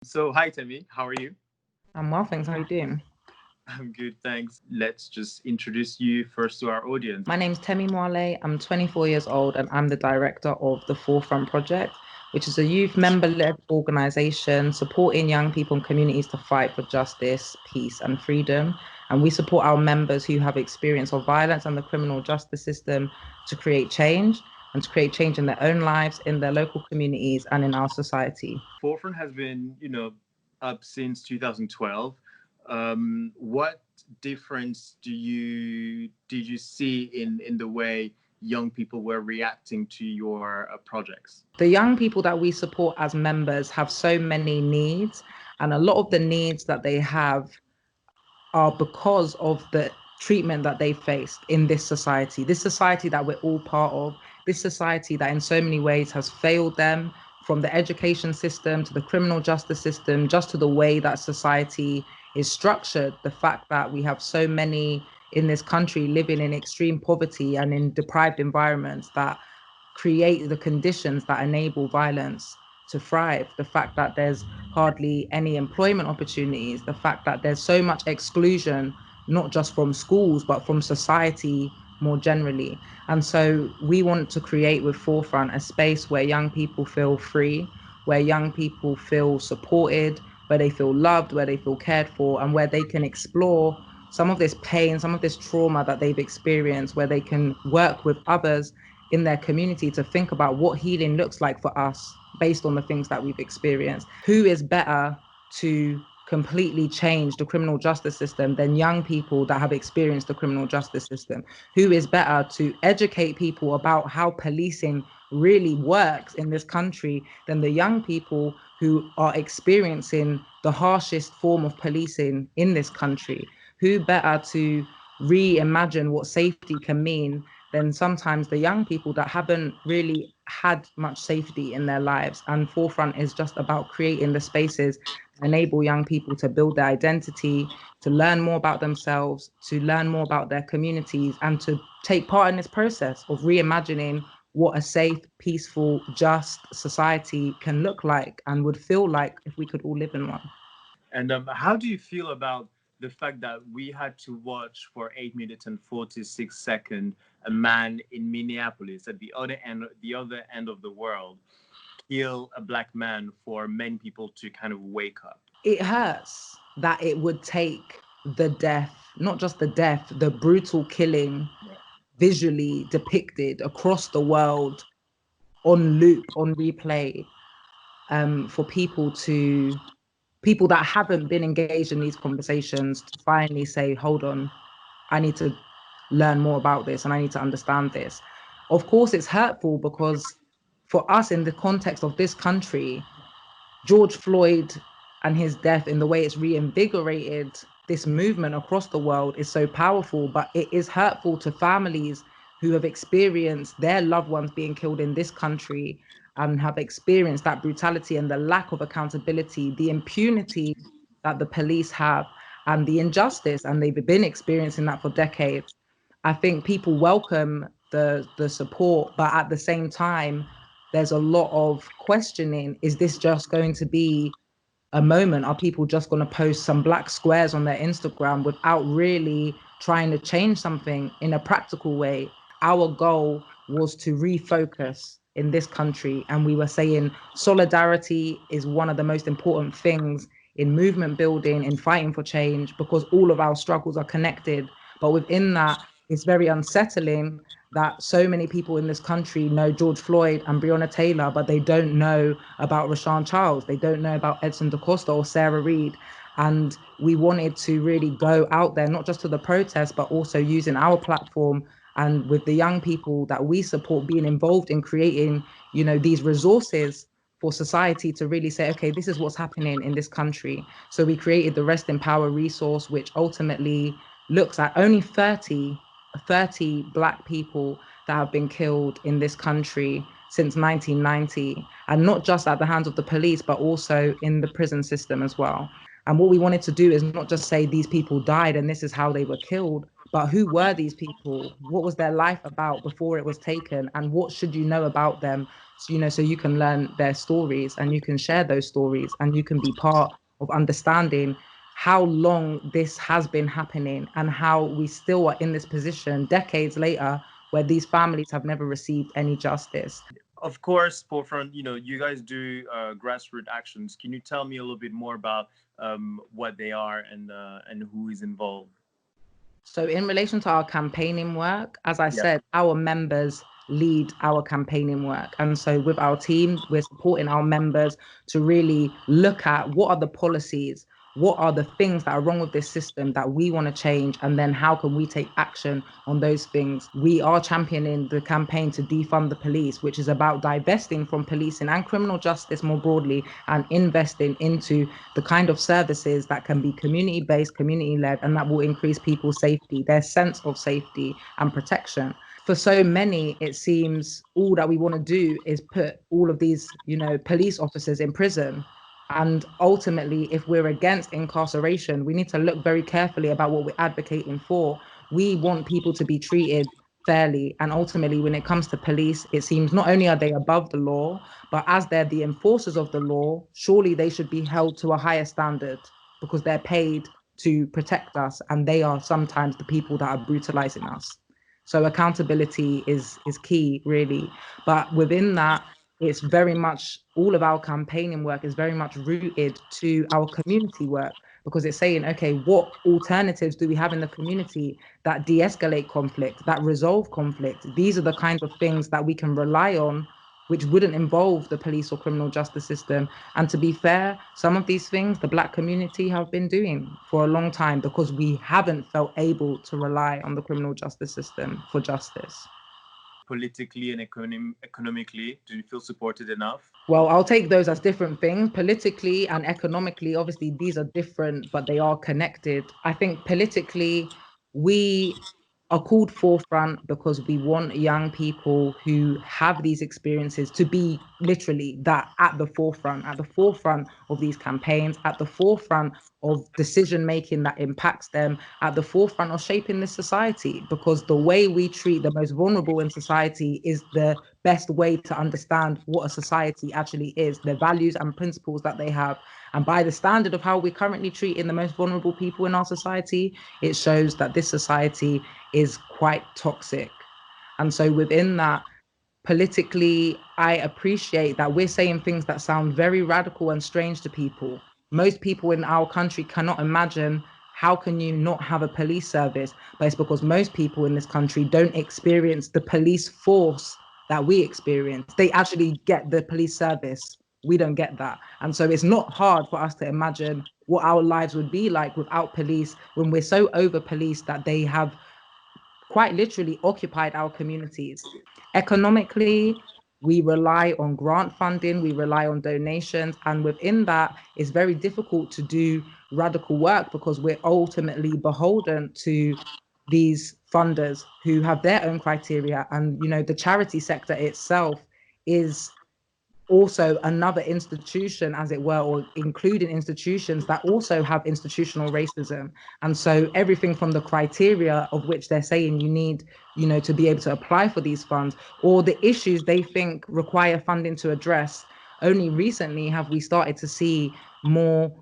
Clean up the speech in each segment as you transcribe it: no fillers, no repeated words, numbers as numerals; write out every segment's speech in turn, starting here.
So, hi, Temi. How are you? I'm well, thanks. How are you doing? I'm good, thanks. Let's just introduce you first to our audience. My name's Temi Mwale. I'm 24 years old and I'm the director of the 4Front project, which is a youth member-led organization supporting young people and communities to fight for justice, peace, and freedom. And we support our members who have experience of violence and the criminal justice system to create change and to create change in their own lives, in their local communities, and in our society. 4Front has been, up since 2012. What difference did you see in the way young people were reacting to your projects? The young people that we support as members have so many needs, and a lot of the needs that they have are because of the treatment that they faced in this society that we're all part of, this society that in so many ways has failed them, from the education system to the criminal justice system, just to the way that society is structured. The fact that we have so many in this country living in extreme poverty and in deprived environments that create the conditions that enable violence to thrive. The fact that there's hardly any employment opportunities, the fact that there's so much exclusion, not just from schools, but from society more generally. And so we want to create with 4Front a space where young people feel free, where young people feel supported, where they feel loved, where they feel cared for, and where they can explore some of this pain, some of this trauma that they've experienced, where they can work with others in their community to think about what healing looks like for us based on the things that we've experienced. Who is better to completely change the criminal justice system than young people that have experienced the criminal justice system? Who is better to educate people about how policing really works in this country than the young people who are experiencing the harshest form of policing in this country? Who better to reimagine what safety can mean than sometimes the young people that haven't really had much safety in their lives? And 4Front is just about creating the spaces to enable young people to build their identity, to learn more about themselves, to learn more about their communities, and to take part in this process of reimagining what a safe, peaceful, just society can look like and would feel like if we could all live in one. And how do you feel about the fact that we had to watch for 8 minutes and 46 seconds a man in Minneapolis at the other end of the world, kill a black man for many people to kind of wake up? It hurts that it would take the death, not just the death, the brutal killing visually depicted across the world on loop, on replay, for people that haven't been engaged in these conversations to finally say, hold on, I need to learn more about this and I need to understand this. Of course, it's hurtful because for us in the context of this country, George Floyd and his death in the way it's reinvigorated this movement across the world is so powerful, but it is hurtful to families who have experienced their loved ones being killed in this country and have experienced that brutality and the lack of accountability, the impunity that the police have, and the injustice, and they've been experiencing that for decades. I think people welcome the support, but at the same time, there's a lot of questioning. Is this just going to be a moment? Are people just going to post some black squares on their Instagram without really trying to change something in a practical way? Our goal was to refocus in this country, and we were saying solidarity is one of the most important things in movement building, in fighting for change, because all of our struggles are connected. But within that, it's very unsettling that so many people in this country know George Floyd and Breonna Taylor, but they don't know about Rashawn Charles. They don't know about Edson DaCosta or Sarah Reed. And we wanted to really go out there, not just to the protest, but also using our platform and with the young people that we support being involved in creating, these resources for society to really say, okay, this is what's happening in this country. So we created the Rest in Power resource, which ultimately looks at only 30 Black people that have been killed in this country since 1990, and not just at the hands of the police, but also in the prison system as well. And what we wanted to do is not just say these people died and this is how they were killed, but who were these people? What was their life about before it was taken? And what should you know about them so you can learn their stories and you can share those stories and you can be part of understanding how long this has been happening and how we still are in this position decades later where these families have never received any justice. Of course, 4Front, you guys do grassroots actions. Can you tell me a little bit more about what they are and who is involved? So in relation to our campaigning work, as I Yeah. said, our members lead our campaigning work. And so with our team, we're supporting our members to really look at what are the policies, what are the things that are wrong with this system that we want to change, and then how can we take action on those things. We are championing the campaign to defund the police, which is about divesting from policing and criminal justice more broadly and investing into the kind of services that can be community-based, community-led, and that will increase people's safety, their sense of safety and protection. For so many, it seems all that we want to do is put all of these, police officers in prison. And ultimately, if we're against incarceration, we need to look very carefully about what we're advocating for. We want people to be treated fairly. And ultimately, when it comes to police, it seems not only are they above the law, but as they're the enforcers of the law, surely they should be held to a higher standard because they're paid to protect us. And they are sometimes the people that are brutalizing us. So accountability is key, really. But within that, it's very much all of our campaigning work is very much rooted to our community work because it's saying, okay, what alternatives do we have in the community that de-escalate conflict, that resolve conflict? These are the kinds of things that we can rely on, which wouldn't involve the police or criminal justice system. And to be fair, some of these things the Black community have been doing for a long time because we haven't felt able to rely on the criminal justice system for justice. Politically and economically, do you feel supported enough? Well, I'll take those as different things. Politically and economically, obviously, these are different, but they are connected. I think politically, we are called 4Front because we want young people who have these experiences to be literally that at the forefront of these campaigns, at the forefront of decision making that impacts them, at the forefront of shaping this society. Because the way we treat the most vulnerable in society is the best way to understand what a society actually is, their values and principles that they have. And by the standard of how we're currently treating the most vulnerable people in our society, it shows that this society is quite toxic. And so within that, politically, I appreciate that we're saying things that sound very radical and strange to people. Most people in our country cannot imagine how can you not have a police service, but it's because most people in this country don't experience the police force that we experience. They actually get the police service. We don't get that. And so it's not hard for us to imagine what our lives would be like without police when we're so over policed that they have quite literally occupied our communities. Economically, we rely on grant funding, we rely on donations, and within that, it's very difficult to do radical work because we're ultimately beholden to these funders who have their own criteria. And the charity sector itself is also another institution, as it were, or including institutions that also have institutional racism. And so everything from the criteria of which they're saying you need, to be able to apply for these funds, or the issues they think require funding to address. Only recently have we started to see more,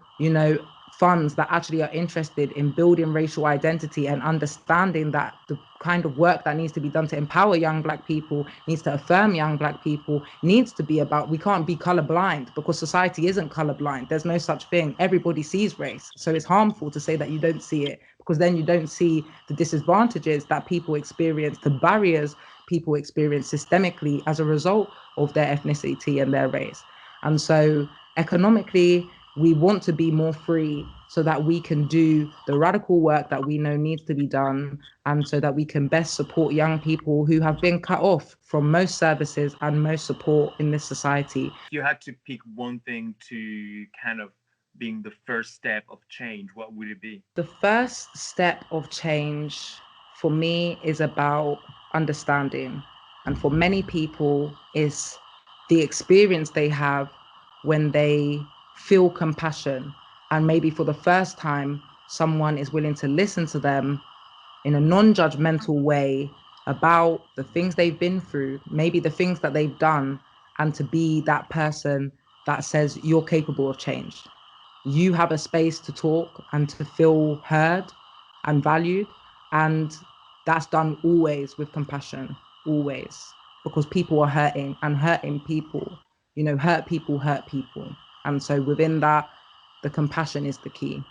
funds that actually are interested in building racial identity and understanding that the kind of work that needs to be done to empower young Black people, needs to affirm young Black people, needs to be about, we can't be colorblind because society isn't colorblind. There's no such thing. Everybody sees race. So it's harmful to say that you don't see it because then you don't see the disadvantages that people experience, the barriers people experience systemically as a result of their ethnicity and their race. And so economically, we want to be more free so that we can do the radical work that we know needs to be done, and so that we can best support young people who have been cut off from most services and most support in this society. If you had to pick one thing to kind of being the first step of change, what would it be? The first step of change for me is about understanding. And for many people, is the experience they have when they feel compassion. And maybe for the first time, someone is willing to listen to them in a non-judgmental way about the things they've been through, maybe the things that they've done, and to be that person that says you're capable of change. You have a space to talk and to feel heard and valued. And that's done always with compassion, always, because people are hurting, and hurting people, hurt people hurt people. And so within that, the compassion is the key.